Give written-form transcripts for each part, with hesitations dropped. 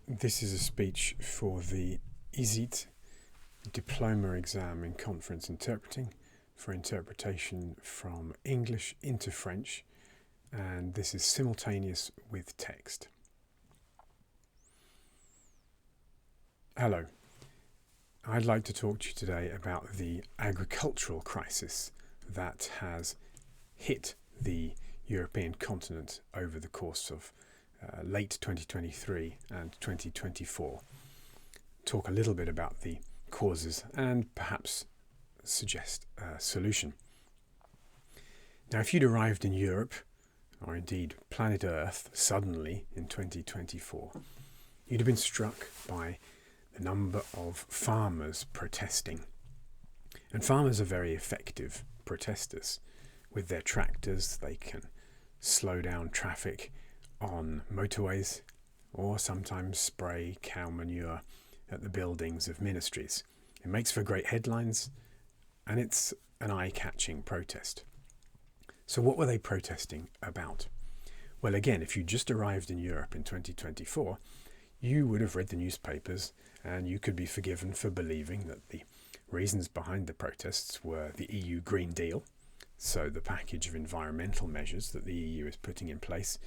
This is a speech for the ISIT Diploma exam in conference interpreting for interpretation from English into French, and this is simultaneous with text. Hello, I'd like to talk to you today about the agricultural crisis that has hit the European continent over the course of late 2023 and 2024. Talk a little bit about the causes and perhaps suggest a solution. Now, if you'd arrived in Europe, or indeed planet Earth, suddenly in 2024, you'd have been struck by the number of farmers protesting. And farmers are very effective protesters. With their tractors, they can slow down traffic on motorways or sometimes spray cow manure at the buildings of ministries. It makes for great headlines, and it's an eye-catching protest. So what were they protesting about? Well, again, if you just arrived in Europe in 2024, you would have read the newspapers and you could be forgiven for believing that the reasons behind the protests were the EU Green Deal, so the package of environmental measures that the EU is putting in place,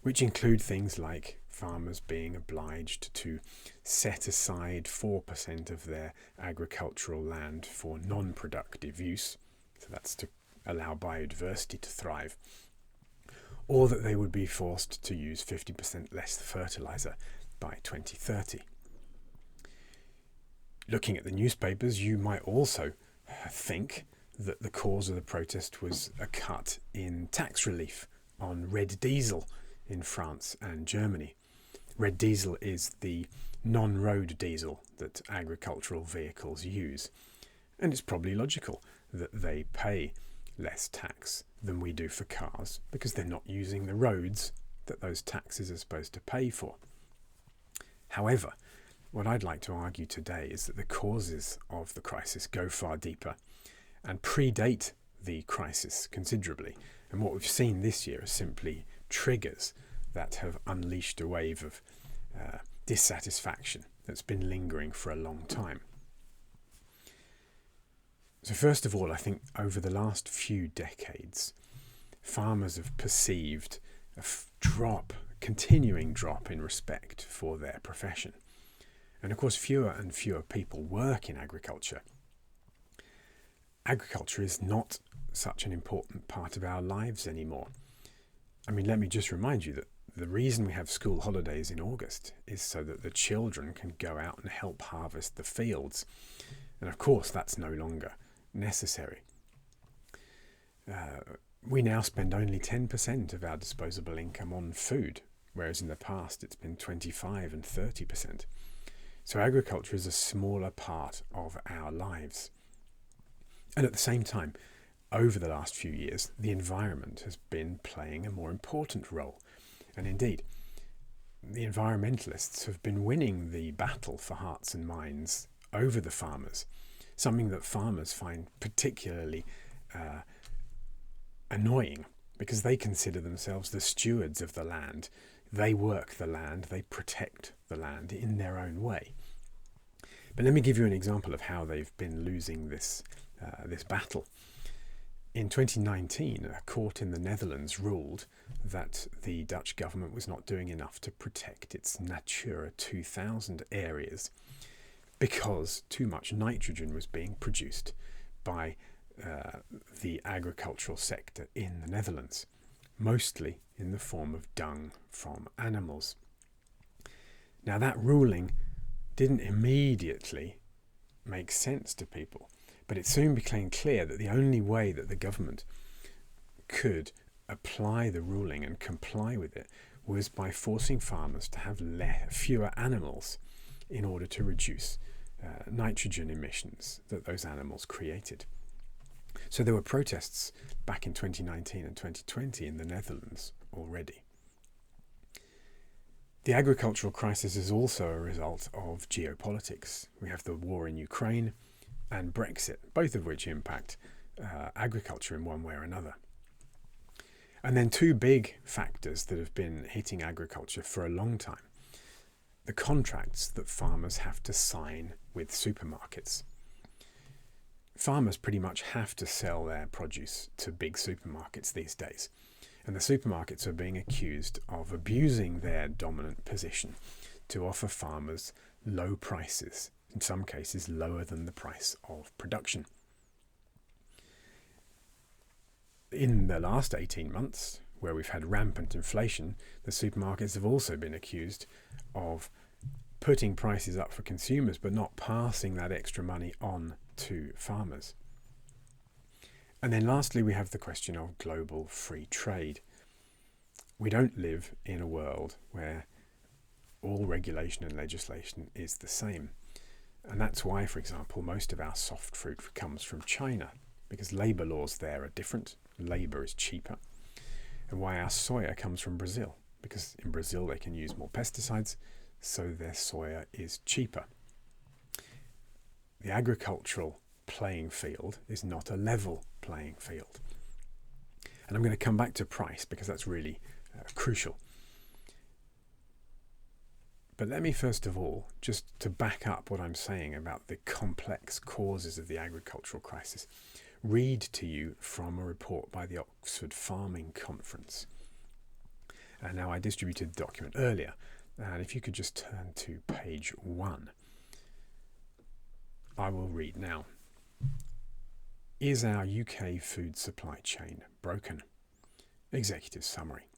which include things like farmers being obliged to set aside 4% of their agricultural land for non-productive use, so that's to allow biodiversity to thrive, or that they would be forced to use 50% less fertilizer by 2030. Looking at the newspapers, you might also think that the cause of the protest was a cut in tax relief on red diesel in France and Germany. Red diesel is the non-road diesel that agricultural vehicles use, and it's probably logical that they pay less tax than we do for cars because they're not using the roads that those taxes are supposed to pay for. However, what I'd like to argue today is that the causes of the crisis go far deeper and predate the crisis considerably, and what we've seen this year is simply triggers that have unleashed a wave of dissatisfaction that's been lingering for a long time. So first of all, I think over the last few decades, farmers have perceived a continuing drop in respect for their profession. And of course, fewer and fewer people work in agriculture. Agriculture is not such an important part of our lives anymore. I mean, let me just remind you that the reason we have school holidays in August is so that the children can go out and help harvest the fields. And of course, that's no longer necessary. We now spend only 10% of our disposable income on food, whereas in the past it's been 25 and 30%. So agriculture is a smaller part of our lives. And at the same time, over the last few years, the environment has been playing a more important role. And indeed, the environmentalists have been winning the battle for hearts and minds over the farmers, something that farmers find particularly annoying because they consider themselves the stewards of the land. They work the land, they protect the land in their own way. But let me give you an example of how they've been losing this battle. In 2019, a court in the Netherlands ruled that the Dutch government was not doing enough to protect its Natura 2000 areas because too much nitrogen was being produced by the agricultural sector in the Netherlands, mostly in the form of dung from animals. Now, that ruling didn't immediately make sense to people, but it soon became clear that the only way that the government could apply the ruling and comply with it was by forcing farmers to have fewer animals in order to reduce nitrogen emissions that those animals created. So there were protests back in 2019 and 2020 in the Netherlands already. The agricultural crisis is also a result of geopolitics. We have the war in Ukraine and Brexit, both of which impact agriculture in one way or another. And then two big factors that have been hitting agriculture for a long time. the contracts that farmers have to sign with supermarkets. Farmers pretty much have to sell their produce to big supermarkets these days, and the supermarkets are being accused of abusing their dominant position to offer farmers low prices, in some cases lower than the price of production. In the last 18 months, where we've had rampant inflation, the supermarkets have also been accused of putting prices up for consumers but not passing that extra money on to farmers. And then lastly, we have the question of global free trade. We don't live in a world where all regulation and legislation is the same. And that's why, for example, most of our soft fruit comes from China, because labour laws there are different, labour is cheaper. And why our soya comes from Brazil, because in Brazil they can use more pesticides, so their soya is cheaper. The agricultural playing field is not a level playing field. And I'm going to come back to price because that's really crucial. But let me first of all, just to back up what I'm saying about the complex causes of the agricultural crisis, read to you from a report by the Oxford Farming Conference. And now I distributed the document earlier, and if you could just turn to page 1, I will read now. Is our UK food supply chain broken? Executive summary.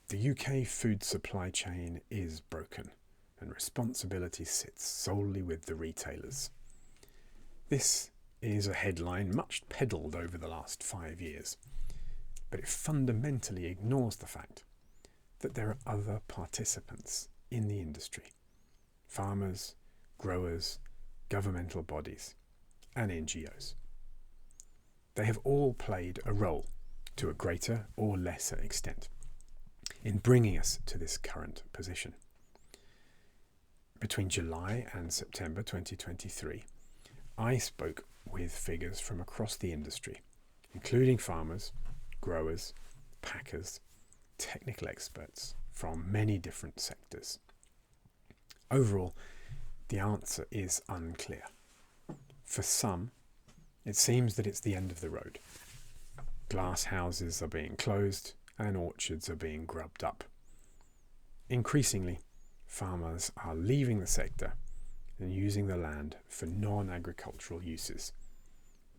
The UK food supply chain is broken, and responsibility sits solely with the retailers. This is a headline much peddled over the last 5 years, but it fundamentally ignores the fact that there are other participants in the industry: farmers, growers, governmental bodies, and NGOs. They have all played a role, to a greater or lesser extent, in bringing us to this current position. Between July and September 2023, I spoke with figures from across the industry, including farmers, growers, packers, technical experts from many different sectors. Overall, the answer is unclear. For some, it seems that it's the end of the road. Glass houses are being closed and orchards are being grubbed up. Increasingly, farmers are leaving the sector and using the land for non-agricultural uses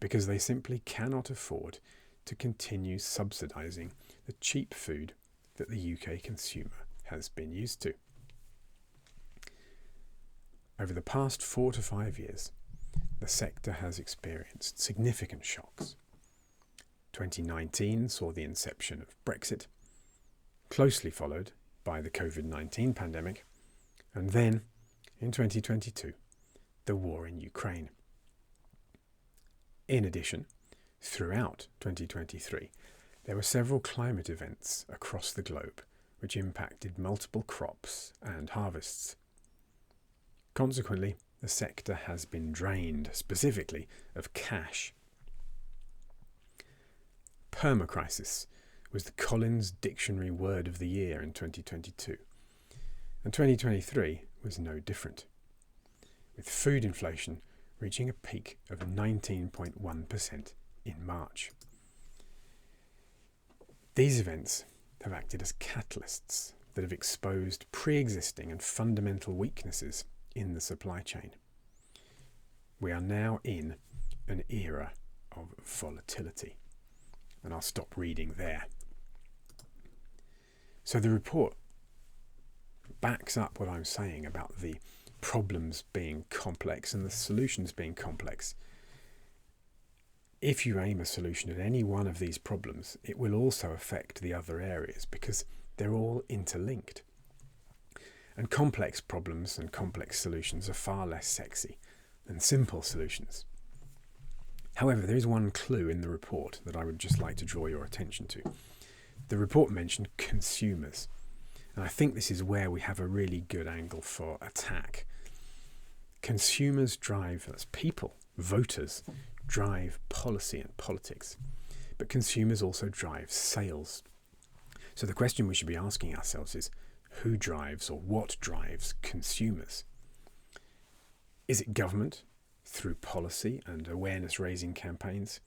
because they simply cannot afford to continue subsidising the cheap food that the UK consumer has been used to. Over the past 4 to 5 years, the sector has experienced significant shocks. 2019 saw the inception of Brexit, closely followed by the COVID-19 pandemic, and then, in 2022, the war in Ukraine. In addition, throughout 2023, there were several climate events across the globe which impacted multiple crops and harvests. Consequently, the sector has been drained, specifically, of cash. Permacrisis was the Collins Dictionary Word of the Year in 2022, and 2023 was no different, with food inflation reaching a peak of 19.1% in March. These events have acted as catalysts that have exposed pre-existing and fundamental weaknesses in the supply chain. We are now in an era of volatility. And I'll stop reading there. So the report backs up what I'm saying about the problems being complex and the solutions being complex. If you aim a solution at any one of these problems, it will also affect the other areas because they're all interlinked. And complex problems and complex solutions are far less sexy than simple solutions. However, there is one clue in the report that I would just like to draw your attention to. The report mentioned consumers, and I think this is where we have a really good angle for attack. Consumers drive, that's people, voters, drive policy and politics, but consumers also drive sales. So the question we should be asking ourselves is, who drives or what drives consumers. Is it government through policy and awareness raising campaigns?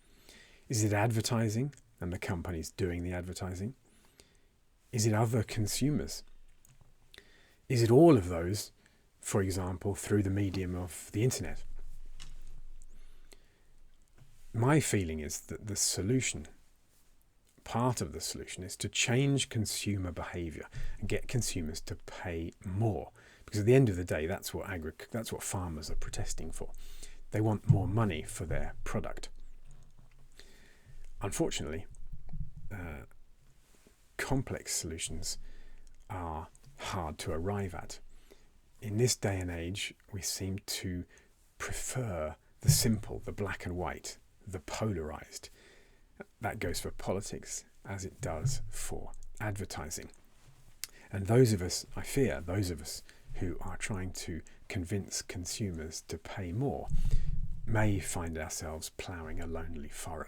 Is it advertising and the companies doing the advertising? Is it other consumers? Is it all of those, for example, through the medium of the internet? My feeling is that the solution, part of the solution, is to change consumer behaviour and get consumers to pay more. Because at the end of the day, that's what farmers are protesting for. They want more money for their product. Unfortunately, complex solutions are hard to arrive at. In this day and age, we seem to prefer the simple, the black and white, the polarized. That goes for politics as it does for advertising. And those of us, I fear, those of us who are trying to convince consumers to pay more may find ourselves ploughing a lonely furrow.